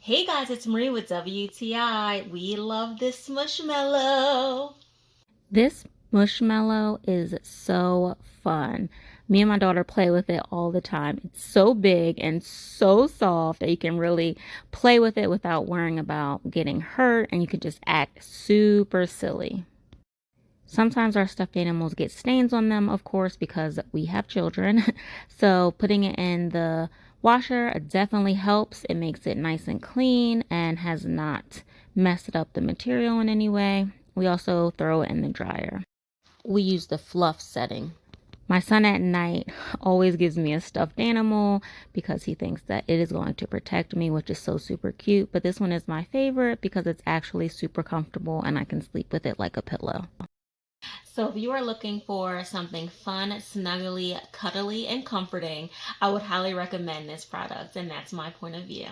Hey guys, it's Marie with WTI. We love this smushmallow. This marshmallow is so fun. Me and my daughter play with it all the time. It's so big and so soft that you can really play with it without worrying about getting hurt, and you can just act super silly. Sometimes our stuffed animals get stains on them, of course, because we have children. So putting it in the washer definitely helps. It makes it nice and clean and has not messed up the material in any way. We also throw it in the dryer. We use the fluff setting. My son at night always gives me a stuffed animal because he thinks that it is going to protect me, which is so super cute. But this one is my favorite because it's actually super comfortable and I can sleep with it like a pillow. So if you are looking for something fun, snuggly, cuddly, and comforting, I would highly recommend this product, and that's my point of view.